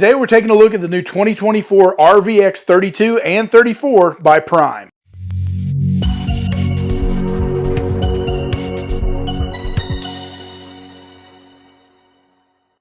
Today we're taking a look at the new 2024 RVX 32 and 34 by Prime.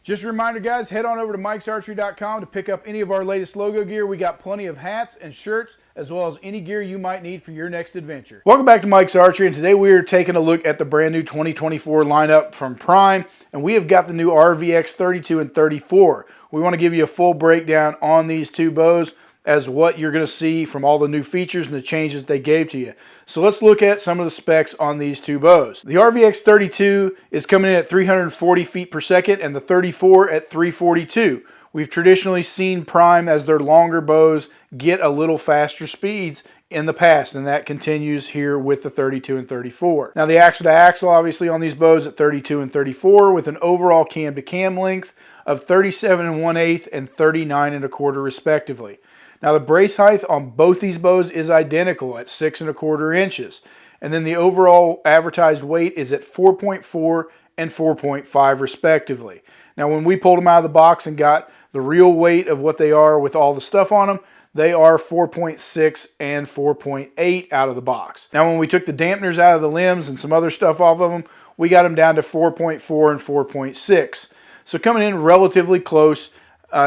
Just a reminder guys, head on over to mikesarchery.com to pick up any of our latest logo gear. We got plenty of hats and shirts as well as any gear you might need for your next adventure. Welcome back to Mike's Archery, and today we are taking a look at the brand new 2024 lineup from Prime, and we have got the new RVX 32 and 34. We want to give you a full breakdown on these two bows as what you're going to see from all the new features and the changes they gave to you. So let's look at some of the specs on these two bows. The RVX 32 is coming in at 340 feet per second and the 34 at 342. We've traditionally seen Prime as their longer bows get a little faster speeds in the past, and that continues here with the 32 and 34. Now the axle to axle obviously on these bows at 32 and 34 with an overall cam to cam length of 37 1/8 and 39 1/4 respectively. Now the brace height on both these bows is identical at 6 1/4 inches. And then the overall advertised weight is at 4.4 and 4.5 respectively. Now when we pulled them out of the box and got the real weight of what they are with all the stuff on them, they are 4.6 and 4.8 out of the box. Now when we took the dampeners out of the limbs and some other stuff off of them, we got them down to 4.4 and 4.6. So coming in relatively close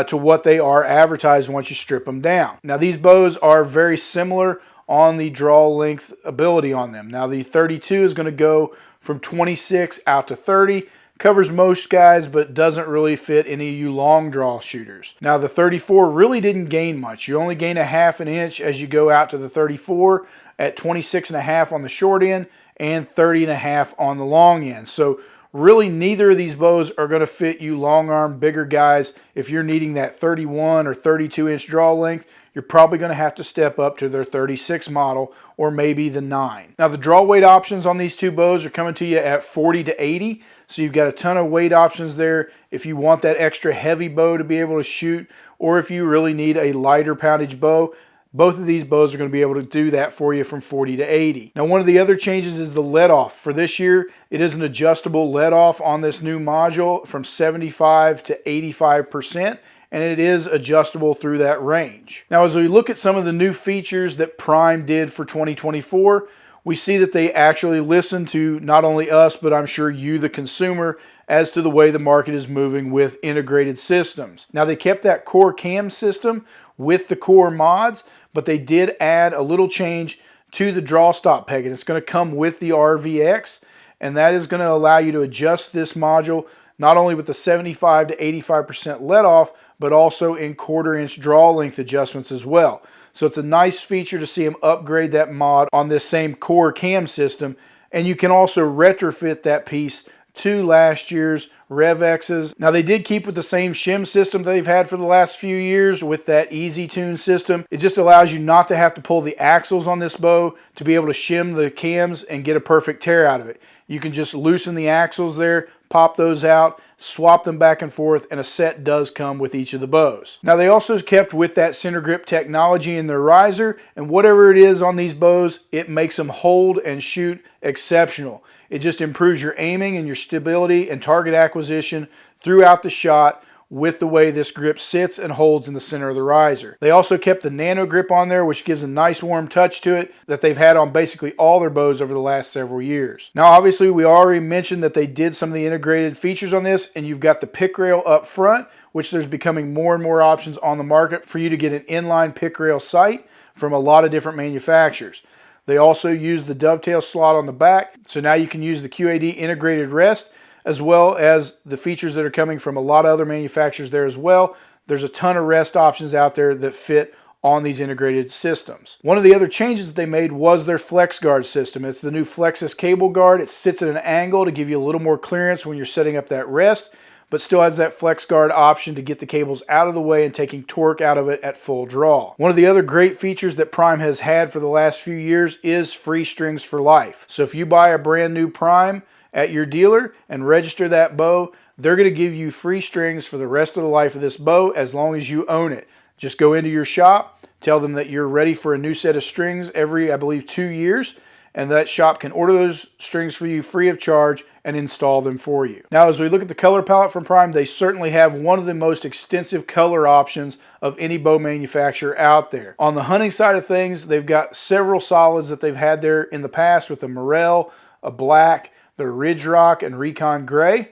to what they are advertised once you strip them down. Now these bows are very similar on the draw length ability on them. Now the 32 is going to go from 26 out to 30. Covers most guys, but doesn't really fit any of you long draw shooters. Now the 34 really didn't gain much. You only gain a 1/2 inch as you go out to the 34 at 26 1/2 on the short end and 30 1/2 on the long end. So really neither of these bows are going to fit you long arm bigger guys. If you're needing that 31 or 32 inch draw length, you're probably going to have to step up to their 36 model or maybe the 9. Now the draw weight options on these two bows are coming to you at 40 to 80. So you've got a ton of weight options there if you want that extra heavy bow to be able to shoot, or if you really need a lighter poundage bow. Both of these bows are going to be able to do that for you from 40 to 80. Now one of the other changes is the let-off. For this year, it is an adjustable let-off on this new module from 75 to 85%, and it is adjustable through that range. Now as we look at some of the new features that Prime did for 2024, we see that they actually listen to not only us, but I'm sure you, the consumer, as to the way the market is moving with integrated systems. Now they kept that core cam system with the core mods, but they did add a little change to the draw stop peg, and it's going to come with the RVX, and that is going to allow you to adjust this module not only with the 75 to 85% let off, but also in 1/4 inch draw length adjustments as well. So it's a nice feature to see them upgrade that mod on this same core cam system, and you can also retrofit that piece to last year's RevX's. Now they did keep with the same shim system they've had for the last few years with that Easy Tune system. It just allows you not to have to pull the axles on this bow to be able to shim the cams and get a perfect tear out of it. You can just loosen the axles there, pop those out, swap them back and forth, and a set does come with each of the bows. Now they also kept with that center grip technology in their riser, and whatever it is on these bows, it makes them hold and shoot exceptional. It just improves your aiming and your stability and target acquisition throughout the shot with the way this grip sits and holds in the center of the riser. They also kept the nano grip on there, which gives a nice warm touch to it that they've had on basically all their bows over the last several years. Now obviously we already mentioned that they did some of the integrated features on this, and you've got the pick rail up front, which there's becoming more and more options on the market for you to get an inline pick rail sight from a lot of different manufacturers. They also use the dovetail slot on the back, so now you can use the QAD integrated rest, as well as the features that are coming from a lot of other manufacturers there as well. There's a ton of rest options out there that fit on these integrated systems. One of the other changes that they made was their flex guard system. It's the new Flexus cable guard. It sits at an angle to give you a little more clearance when you're setting up that rest, but still has that flex guard option to get the cables out of the way and taking torque out of it at full draw. One of the other great features that Prime has had for the last few years is free strings for life. So if you buy a brand new Prime at your dealer and register that bow, they're going to give you free strings for the rest of the life of this bow as long as you own it. Just go into your shop, tell them that you're ready for a new set of strings every, I believe, 2 years, and that shop can order those strings for you free of charge, and install them for you. Now, as we look at the color palette from Prime, they certainly have one of the most extensive color options of any bow manufacturer out there. On the hunting side of things, they've got several solids that they've had there in the past with the Morel, a black, the Ridge Rock, and Recon Grey,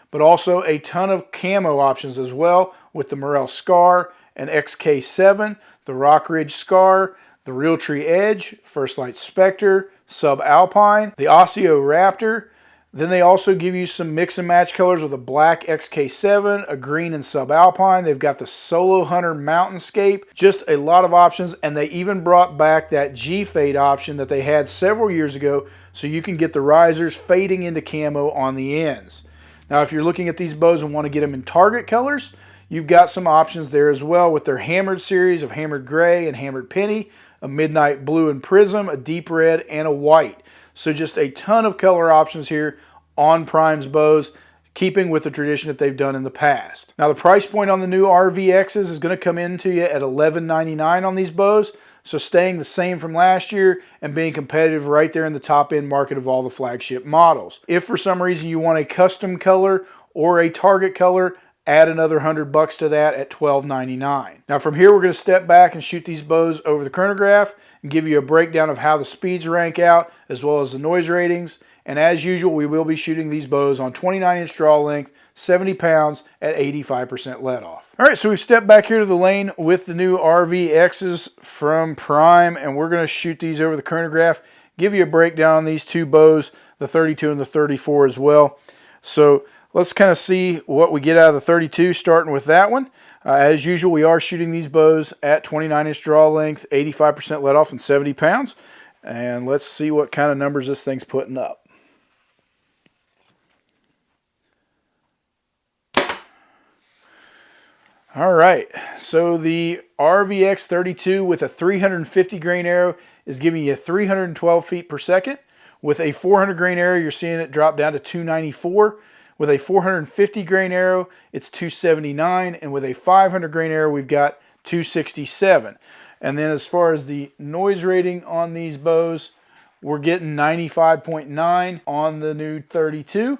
but also a ton of camo options as well with the Morel Scar and XK7, the Rock Ridge Scar, the RealTree Edge, Firstlight Specter, Subalpine, the Asio Raptor. Then they also give you some mix and match colors with a black XK7, a green and Subalpine. They've got the Solo Hunter Mountain Scape. Just a lot of options, and they even brought back that G-Fade option that they had several years ago, so you can get the risers fading into camo on the ends. Now, if you're looking at these bows and want to get them in target colors, you've got some options there as well with their Hammered series of Hammered Gray and Hammered Penny, a Midnight Blue and Prism, a Deep Red, and a White. So just a ton of color options here on Prime's bows, keeping with the tradition that they've done in the past. Now, the price point on the new RVXs is going to come into you at $11.99 on these bows, so staying the same from last year and being competitive right there in the top end market of all the flagship models. If for some reason you want a custom color or a target color, add another $100 to that at $12.99. Now from here, we're going to step back and shoot these bows over the chronograph and give you a breakdown of how the speeds rank out as well as the noise ratings. And as usual, we will be shooting these bows on 29-inch draw length, 70 pounds at 85% let off. All right, so we've stepped back here to the lane with the new RVXs from Prime, and we're going to shoot these over the chronograph, give you a breakdown on these two bows, the 32 and the 34 as well. So let's kind of see what we get out of the 32, starting with that one. As usual, we are shooting these bows at 29-inch draw length, 85% let off, and 70 pounds. And let's see what kind of numbers this thing's putting up. All right, so the RVX 32 with a 350 grain arrow is giving you 312 feet per second. With a 400 grain arrow, you're seeing it drop down to 294. With a 450 grain arrow, it's 279, and with a 500 grain arrow, we've got 267. And then as far as the noise rating on these bows, we're getting 95.9 on the new 32,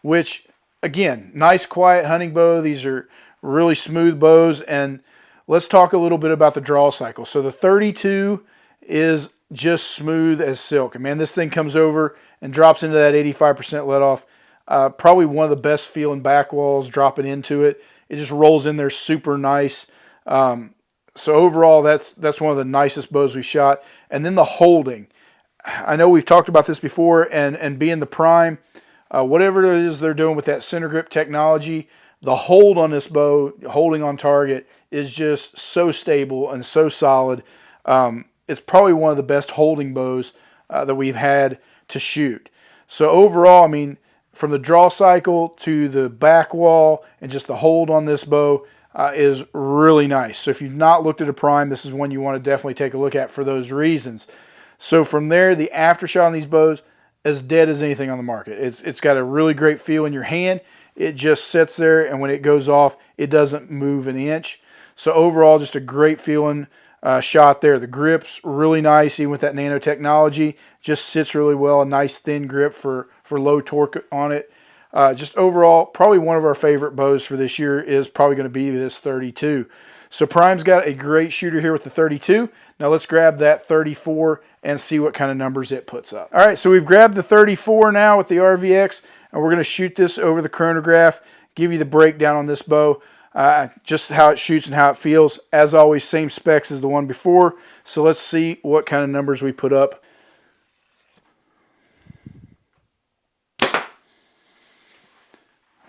which, again, nice quiet hunting bow. These are really smooth bows, and let's talk a little bit about the draw cycle. So the 32 is just smooth as silk. And man, this thing comes over and drops into that 85% let off. Probably one of the best feeling back walls dropping into it. It just rolls in there super nice. So overall, that's one of the nicest bows we shot. And then the holding. I know we've talked about this before, and being the Prime, whatever it is they're doing with that center grip technology, the hold on this bow, holding on target, is just so stable and so solid. It's probably one of the best holding bows that we've had to shoot. So overall, I mean, from the draw cycle to the back wall and just the hold on this bow is really nice. So if you've not looked at a Prime, this is one you want to definitely take a look at for those reasons. So from there, the aftershot on these bows, as dead as anything on the market. It's got a really great feel in your hand. It just sits there, and when it goes off, it doesn't move an inch. So overall, just a great feeling shot there. The grip's really nice, even with that nanotechnology. Just sits really well. A nice thin grip for low torque on it. Just overall, probably one of our favorite bows for this year is probably going to be this 32. So Prime's got a great shooter here with the 32. Now let's grab that 34 and see what kind of numbers it puts up. All right, so we've grabbed the 34 now with the RVX, and we're going to shoot this over the chronograph, give you the breakdown on this bow, just how it shoots and how it feels. As always, same specs as the one before. So let's see what kind of numbers we put up.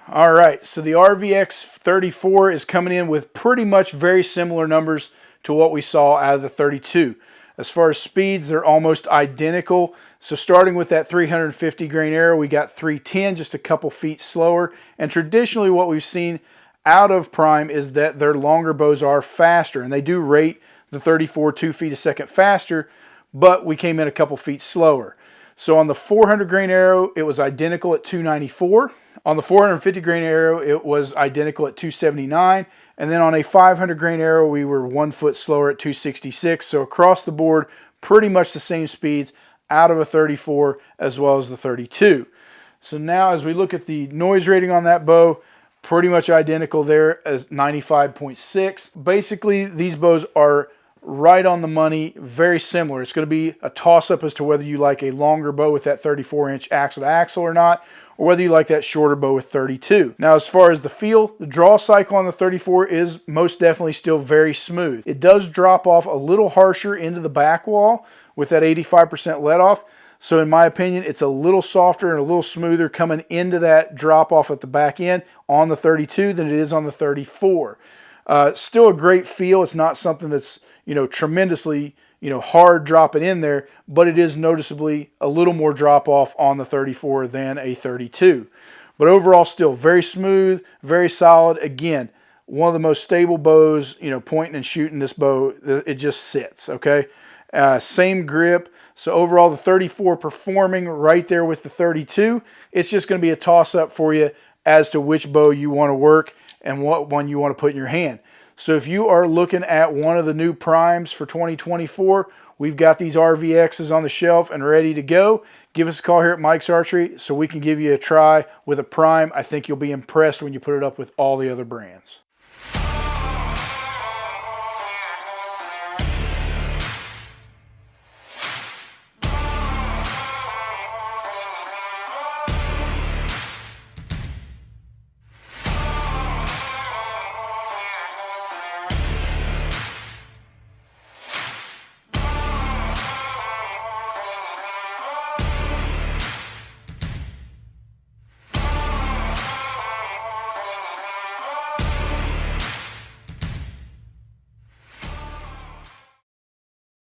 All right, so the RVX 34 is coming in with pretty much very similar numbers to what we saw out of the 32. As far as speeds, they're almost identical. So starting with that 350 grain arrow, we got 310, just a couple feet slower. And traditionally what we've seen out of Prime is that their longer bows are faster, and they do rate the 34 2 feet a second faster, but we came in a couple feet slower. So on the 400 grain arrow, it was identical at 294. On the 450 grain arrow, it was identical at 279. And then on a 500 grain arrow, we were 1 foot slower at 266. So across the board, pretty much the same speeds out of a 34 as well as the 32. So now as we look at the noise rating on that bow, pretty much identical there as 95.6. Basically, these bows are right on the money, very similar. It's going to be a toss-up as to whether you like a longer bow with that 34-inch axle-to-axle or not, or whether you like that shorter bow with 32. Now, as far as the feel, the draw cycle on the 34 is most definitely still very smooth. It does drop off a little harsher into the back wall with that 85% let-off. So in my opinion, it's a little softer and a little smoother coming into that drop off at the back end on the 32 than it is on the 34. Still a great feel. It's not something that's, tremendously, hard dropping in there, but it is noticeably a little more drop off on the 34 than a 32. But overall, still very smooth, very solid. Again, one of the most stable bows, pointing and shooting this bow, it just sits, okay? Same grip. So overall, the 34 performing right there with the 32. It's just going to be a toss-up for you as to which bow you want to work and what one you want to put in your hand. So if you are looking at one of the new primes for 2024, we've got these RVXs on the shelf and ready to go. Give us a call here at Mike's Archery so we can give you a try with a prime. I think you'll be impressed when you put it up with all the other brands.